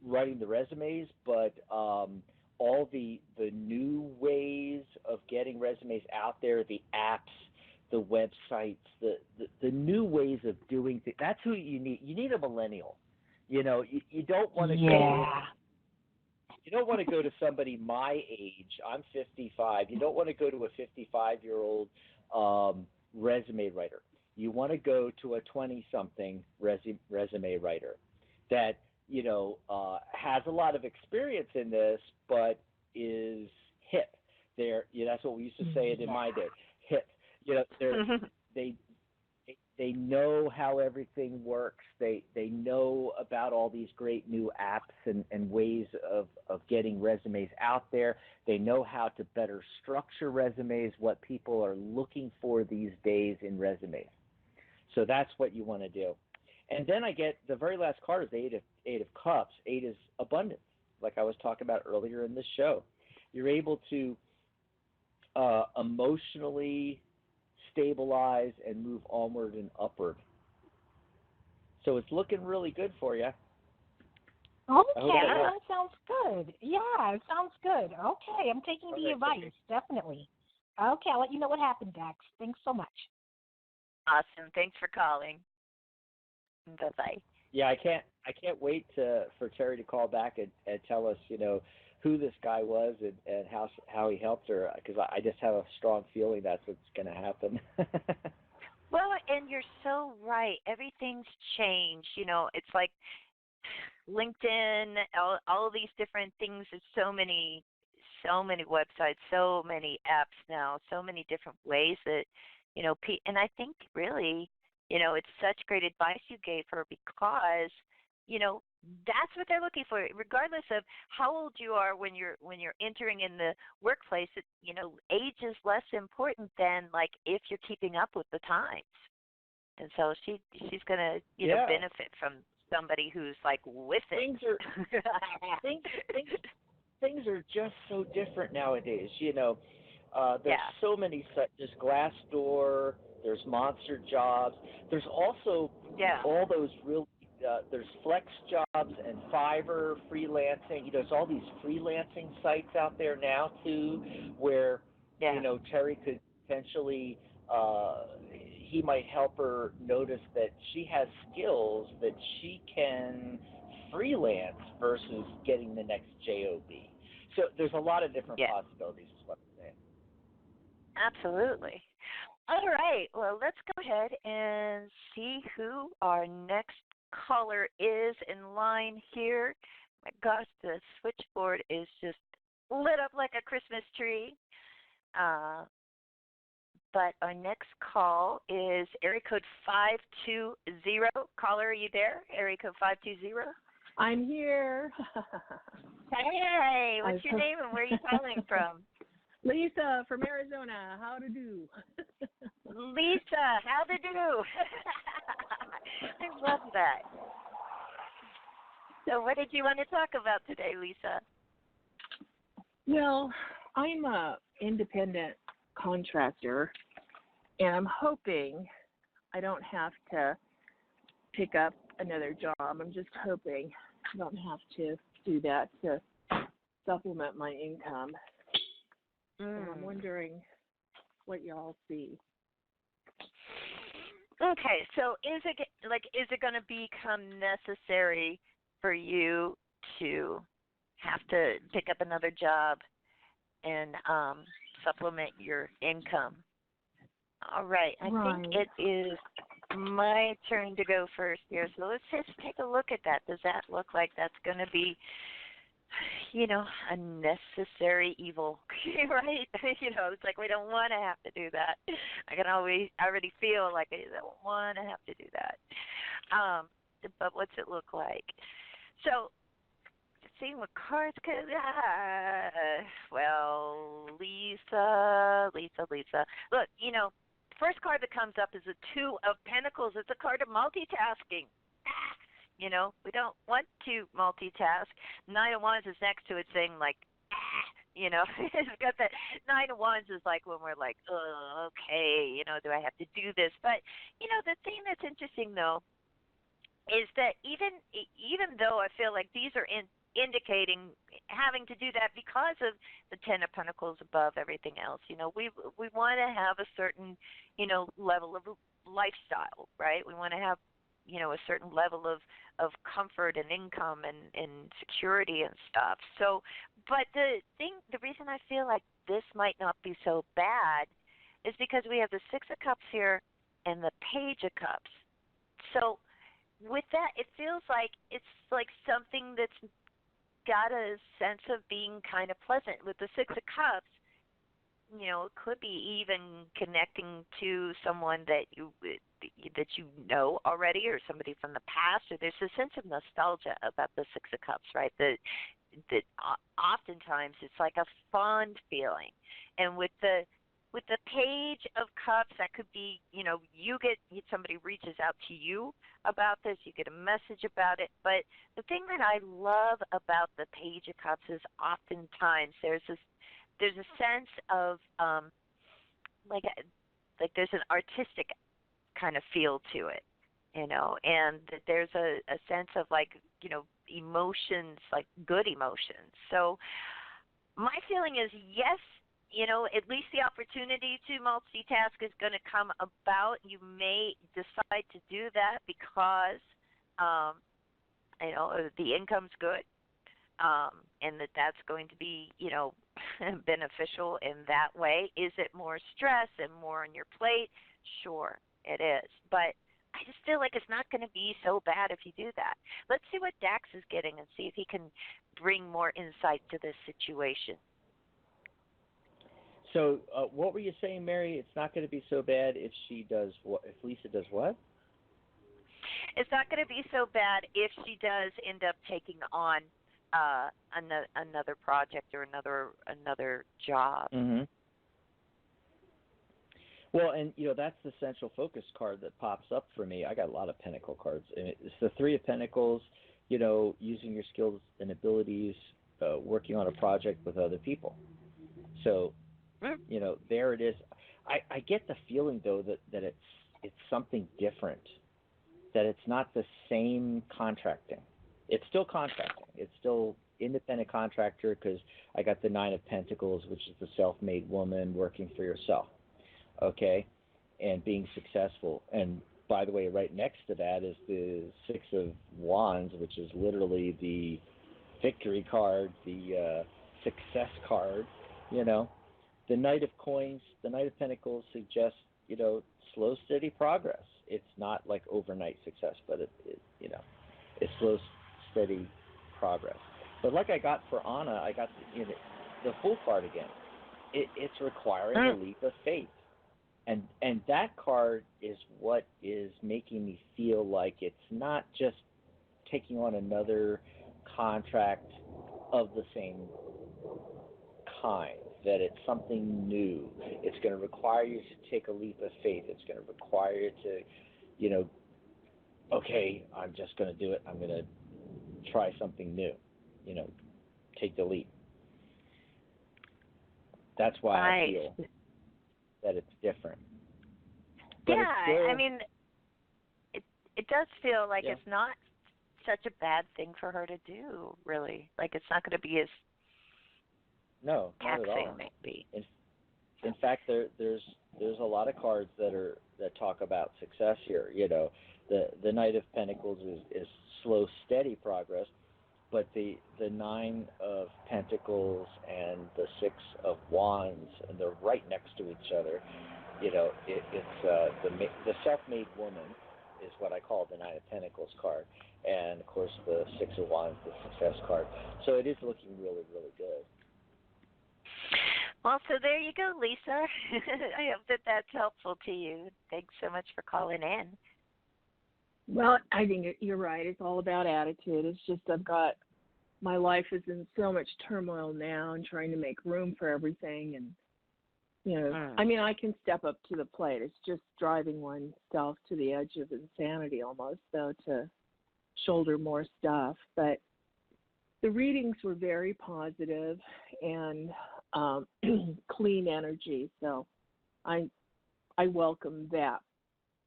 writing the resumes, but all the new ways of getting resumes out there, the apps, the websites, the new ways of doing things. That's who you need. You need a millennial. You don't want to go. You don't want to go to somebody my age. I'm 55. You don't want to go to a 55-year-old resume writer. You want to go to a 20-something resume writer that has a lot of experience in this, but is hip. That's what we used to say it in my day. Hip. They know how everything works. They know about all these great new apps and ways of getting resumes out there. They know how to better structure resumes, what people are looking for these days in resumes. So that's what you want to do. And then I get the very last card is the Eight of Cups. 8 is abundance, like I was talking about earlier in the show. You're able to emotionally stabilize and move onward and upward. So it's looking really good for you. Okay, that sounds good. Yeah, it sounds good. Okay, I'm taking the advice, definitely. Okay, I'll let you know what happened, Dax. Thanks so much. Awesome. Thanks for calling. Bye-bye. Yeah, I can't wait for Terry to call back and tell us, who this guy was and how he helped her, because I just have a strong feeling that's what's going to happen. Well, and you're so right. Everything's changed. It's like LinkedIn, all of these different things. There's so many websites, so many apps now, so many different ways that, and I think really, it's such great advice you gave her because, that's what they're looking for, regardless of how old you are when you're entering in the workplace. Age is less important than like if you're keeping up with the times. And so she's gonna benefit from somebody who's like with it. Things are just so different nowadays. There's so many sites. There's Glassdoor. There's Monster Jobs. There's also all those real. There's Flex Jobs and Fiverr, freelancing. There's all these freelancing sites out there now too, where Terry could potentially he might help her notice that she has skills that she can freelance versus getting the next job. So there's a lot of different possibilities, is what I'm saying. Absolutely. All right. Well, let's go ahead and see who our next caller is in line here. My gosh, the switchboard is just lit up like a Christmas tree. But our next call is area code 520. Caller, are you there? Area code 520. I'm here. Hey, what's your name and where are you calling from? Lisa from Arizona. How to do? Lisa, how to do? I love that. So what did you want to talk about today, Lisa? Well, I'm a independent contractor, and I'm hoping I don't have to pick up another job. I'm just hoping I don't have to do that to supplement my income. And I'm wondering what y'all see. Okay, so is it going to become necessary for you to have to pick up another job and supplement your income? All right, I think it is my turn to go first here. So let's just take a look at that. Does that look like that's going to be, a necessary evil, right? It's like we don't want to have to do that. I can already feel like I don't want to have to do that. But what's it look like? So, see what cards could. Well, Lisa. Look, first card that comes up is a Two of Pentacles. It's a card of multitasking. We don't want to multitask. Nine of Wands is next to it saying like, it's got that. Nine of Wands is like when we're like, oh, okay, do I have to do this? But, the thing that's interesting though is that even though I feel like these are indicating having to do that because of the Ten of Pentacles above everything else, we want to have a certain, level of lifestyle, right? We want to have a certain level of comfort and income and security and stuff. So, but the reason I feel like this might not be so bad is because we have the Six of Cups here and the Page of Cups. So with that, it feels like it's like something that's got a sense of being kind of pleasant. With the Six of Cups, it could be even connecting to someone that you know already, or somebody from the past, or there's a sense of nostalgia about the Six of Cups, right? That oftentimes it's like a fond feeling, and with the Page of Cups, that could be, somebody reaches out to you about this, you get a message about it. But the thing that I love about the Page of Cups is oftentimes there's a sense of like there's an artistic kind of feel to it, and that there's a sense of like, emotions, like good emotions. So my feeling is yes, at least the opportunity to multitask is going to come about. You may decide to do that because, the income's good, and that's going to be, beneficial in that way. Is it more stress and more on your plate? Sure, it is. But I just feel like it's not going to be so bad if you do that. Let's see what Dax is getting and see if he can bring more insight to this situation. So what were you saying, Mary? It's not going to be so bad if she does what? If Lisa does what? It's not going to be so bad if she does end up taking on another project or another job. Mm-hmm. Well, and that's the central focus card that pops up for me. I got a lot of Pentacle cards, and it's the Three of Pentacles. Using your skills and abilities, working on a project with other people. So, there it is. I get the feeling though that it's something different. That it's not the same contracting. It's still contracting. It's still independent contractor because I got the Nine of Pentacles, which is the self-made woman working for yourself. Okay, and being successful. And by the way, right next to that is the Six of Wands, which is literally the victory card, the success card. The Knight of Coins, the Knight of Pentacles suggests, slow, steady progress. it's not like overnight success, but it's slow, steady progress. But like I got for Anna, I got the Fool card again. It's requiring a leap of faith, and that card is what is making me feel like it's not just taking on another contract of the same kind, that it's something new. It's going to require you to take a leap of faith. It's going to require you to, okay, I'm just going to do it. I'm going to try something new, take the leap. That's why I feel that it's different. But yeah, it's still, I mean, it does feel like it's not such a bad thing for her to do, really. Like, it's not going to be as taxing, not at all. Maybe. In fact, there's a lot of cards that talk about success here. The Knight of Pentacles is slow, steady progress, but the Nine of Pentacles and the Six of Wands, and they're right next to each other. It's the self-made woman is what I call the Nine of Pentacles card, and of course the Six of Wands, the success card. So it is looking really, really good. Well, so there you go, Lisa. I hope that that's helpful to you. Thanks so much for calling in. Well, I think you're right. It's all about attitude. It's just my life is in so much turmoil now and trying to make room for everything. And, I mean, I can step up to the plate. It's just driving oneself to the edge of insanity almost, though, to shoulder more stuff. But the readings were very positive and clean energy. So I welcome that.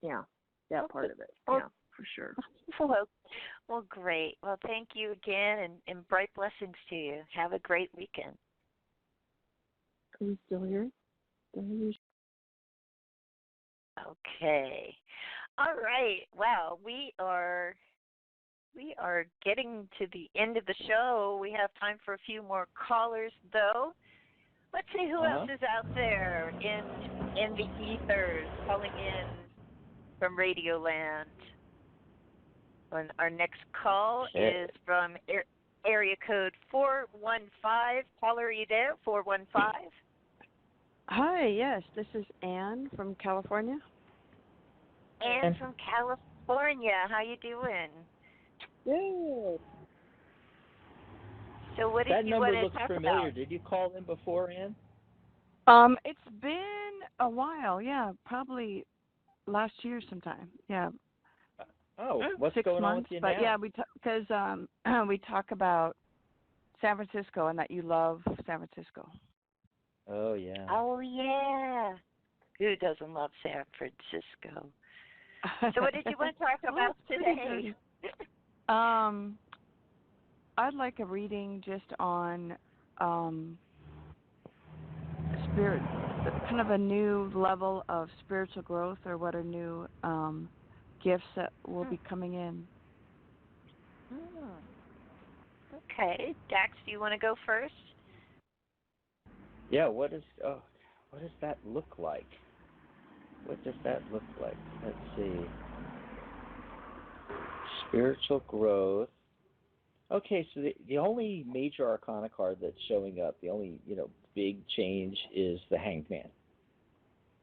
Yeah, that part of it. Yeah, for sure. Well, great. Well, thank you again, and bright blessings to you. Have a great weekend. Are you still here? Okay. All right. Wow, we are getting to the end of the show. We have time for a few more callers, though. Let's see who else is out there in the ethers calling in from Radioland. And our next call is from area code 415. Caller, are you there? 415. Hi, yes, this is Anne from California. Anne from California. How you doing? Good. So what did you want to talk about? That number looks familiar. Did you call in before, Ann? It's been a while, probably last year sometime, What's 6 going months, on with you but now? because we talk about San Francisco and that you love San Francisco. Oh, yeah. Oh, yeah. Who doesn't love San Francisco? So what did you want to talk about today? I'd like a reading just on spirit, kind of a new level of spiritual growth, or what are new gifts that will be coming in. Okay. Dax, do you want to go first? Yeah, what does that look like? What does that look like? Let's see. Spiritual growth. Okay, so the only major arcana card that's showing up, the only, big change is the Hanged Man.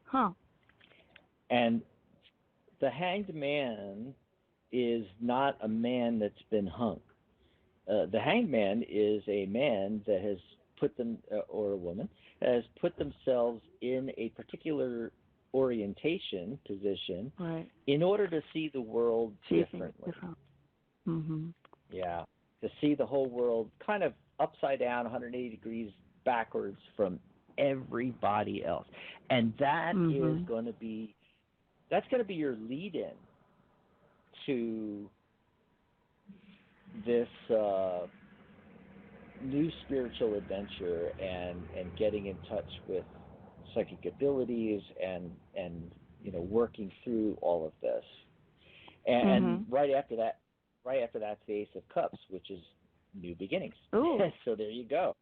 Huh. And the Hanged Man is not a man that's been hung. The Hanged Man is a man that has put them, or a woman, has put themselves in a particular orientation position in order to see the world differently. Mm-hmm. Yeah, to see the whole world kind of upside down, 180 degrees backwards from everybody else. And that is going to be, your lead-in to this new spiritual adventure and getting in touch with psychic abilities and working through all of this. And right after that's the Ace of Cups, which is new beginnings. So there you go.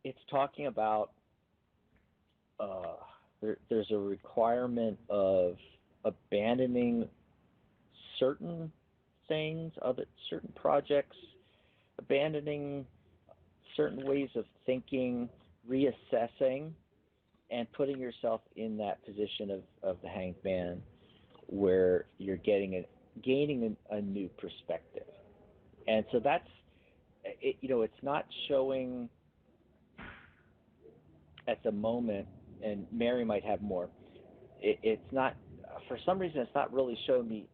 It's talking about there's a requirement of abandoning certain things, certain projects, abandoning certain ways of thinking, reassessing, and putting yourself in that position of the hanged man, where you're gaining a new perspective. And so that's it. It's not showing at the moment, and Mary might have more. It's not, for some reason, it's not really showing me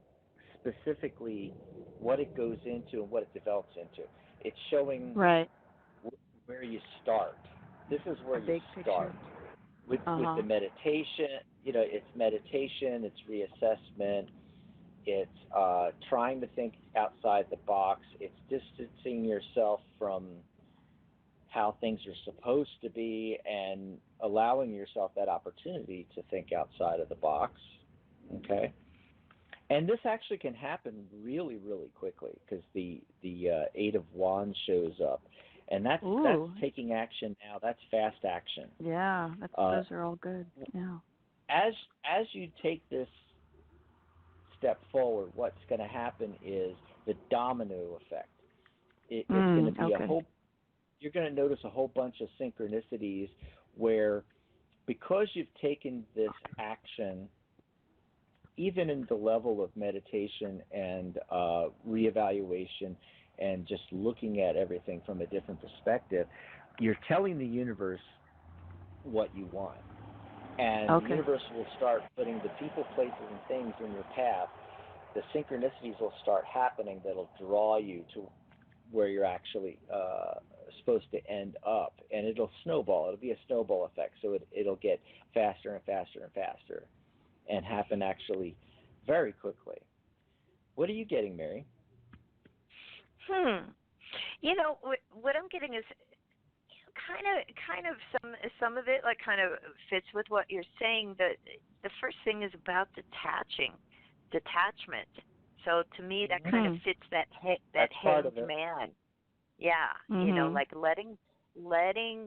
specifically what it goes into and what it develops into. It's showing where you start. This is where you start with the meditation. It's meditation, it's reassessment, it's trying to think outside the box, it's distancing yourself from how things are supposed to be and allowing yourself that opportunity to think outside of the box. Okay? And this actually can happen really, really quickly, because the Eight of Wands shows up. And that's taking action now. That's fast action. Yeah, those are all good. Yeah. As you take this step forward, what's going to happen is the domino effect. It's going to be you're going to notice a whole bunch of synchronicities where, because you've taken this action, even in the level of meditation and reevaluation and just looking at everything from a different perspective, you're telling the universe what you want. And the universe will start putting the people, places, and things in your path. The synchronicities will start happening that'll draw you to where you're actually supposed to end up. And it'll snowball. It'll be a snowball effect. So it'll get faster and faster and faster and happen actually very quickly. What are you getting, Mary? What I'm getting is kind of some of it kind of fits with what you're saying. That the first thing is about detachment. So to me, that kind of fits that hanged man. Yeah, like letting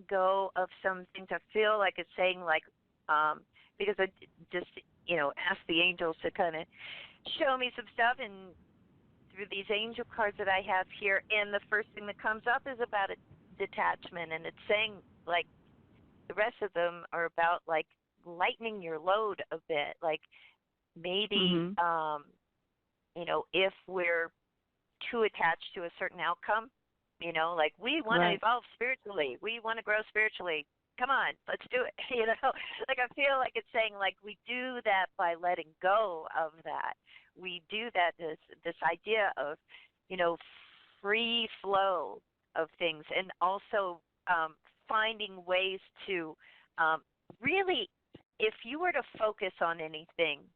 go of some things. I feel like it's saying because I just asked the angels to kind of show me some stuff, and through these angel cards that I have here, and the first thing that comes up is about a detachment, and it's saying the rest of them are about lightening your load a bit, maybe if we're too attached to a certain outcome, we want to evolve spiritually, we want to grow spiritually, come on, let's do it. I feel like it's saying we do that by letting go of that. We do that, this idea of free flow of things, and also finding ways to really, if you were to focus on anything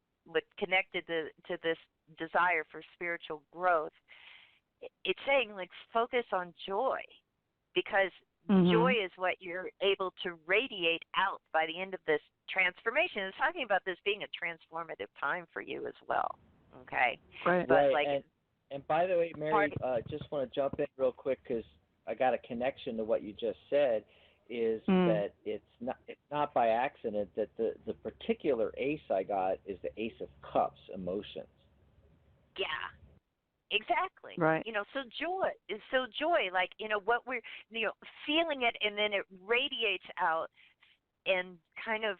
connected to this desire for spiritual growth, it's saying focus on joy, because joy is what you're able to radiate out by the end of this transformation. It's talking about this being a transformative time for you as well. Okay. Right. But and by the way, Mary, just want to jump in real quick, because I got a connection to what you just said. Is that it's not by accident that the particular ace I got is the Ace of Cups, emotions. Yeah. Exactly. Right. So joy, what we're, feeling it, and then it radiates out, and kind of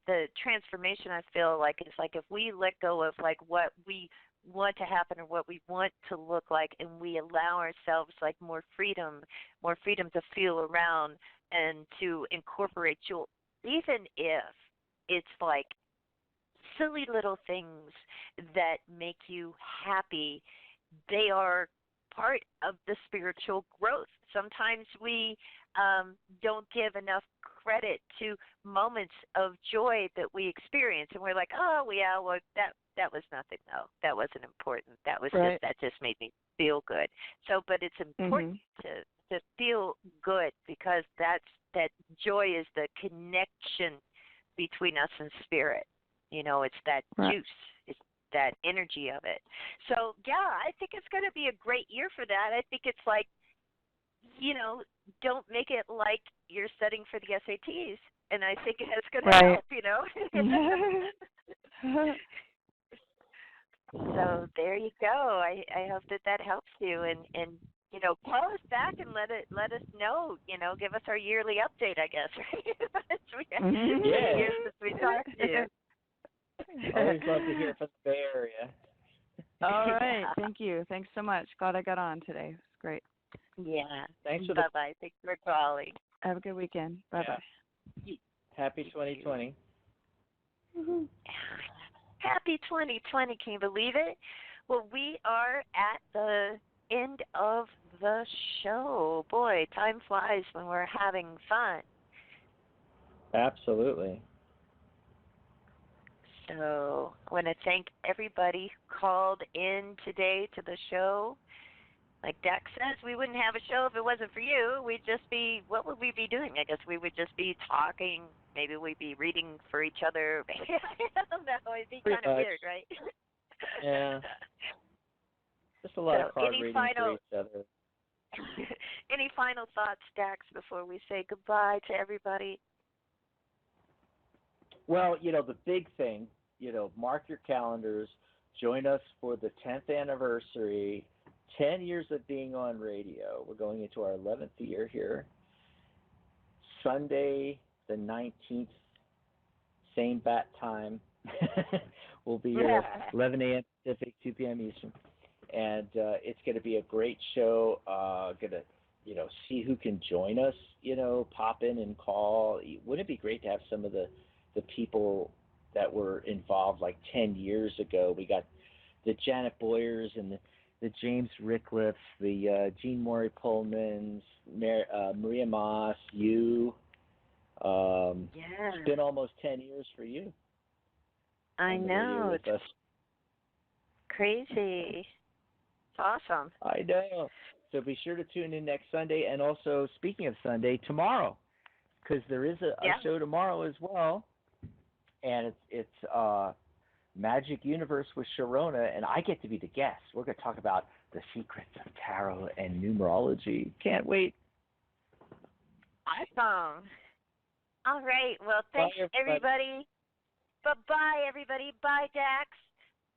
the transformation, I feel like, is if we let go of what we want to happen or what we want to look like, and we allow ourselves more freedom to feel around and to incorporate joy, even if it's silly little things that make you happy. They are part of the spiritual growth. Sometimes we don't give enough credit to moments of joy that we experience, and we're that was nothing, though. That wasn't important. That was that just made me feel good. So, but it's important to feel good, because that joy is the connection between us and spirit. It's that juice. It's that energy of it. So, yeah, I think it's going to be a great year for that. I think it's don't make it like you're studying for the SATs and I think it's going to Right. help, So there you go. I hope that helps you, and call us back and let us know. Give us our yearly update, I guess. Years since we talked to you. Always love to hear from the Bay Area. All right. Thank you. Thanks so much. Glad I got on today. It's great. Yeah. Thanks for Bye-bye. Thanks for calling. Have a good weekend. Bye-bye. Yeah. Happy 2020. Mm-hmm. Happy 2020. Can you believe it? Well, we are at the end of the show. Boy, time flies when we're having fun. Absolutely. So I want to thank everybody who called in today to the show. Like Dak says, we wouldn't have a show if it wasn't for you. What would we be doing? I guess we would just be talking. Maybe we'd be reading for each other. I don't know. It'd be kind of weird, right? Yeah. Just a lot of card reading for each other. Any final thoughts, Dax, before we say goodbye to everybody? Well, the big thing, mark your calendars. Join us for the 10th anniversary, 10 years of being on radio. We're going into our 11th year here. Sunday, the 19th, same bat time. We'll be here 11 a.m. Pacific, 2 p.m. Eastern. And it's going to be a great show. Going to, see who can join us, pop in and call. Wouldn't it be great to have some of the people that were involved like 10 years ago? We got the Janet Boyers and the James Rickliffs, the Jean Maury Pullmans, Maria Moss, you. It's been almost 10 years for you. I know. It's crazy. It's awesome. I know. So be sure to tune in next Sunday. And also, speaking of Sunday, tomorrow, because there is a show tomorrow as well. And it's Magic Universe with Sharona, and I get to be the guest. We're going to talk about the secrets of tarot and numerology. Can't wait. Awesome. All right. Well, thanks, everybody. Bye-bye, everybody. Bye, Dax.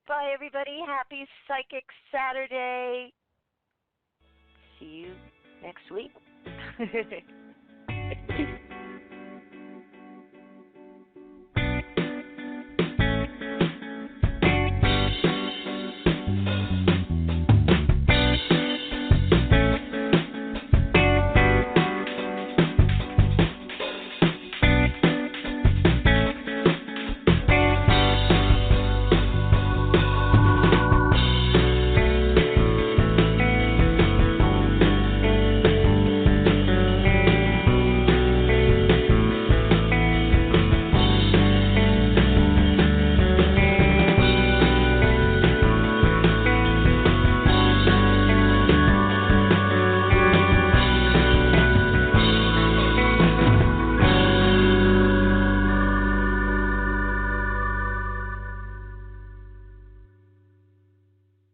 Bye, everybody. Happy Psychic Saturday. See you next week.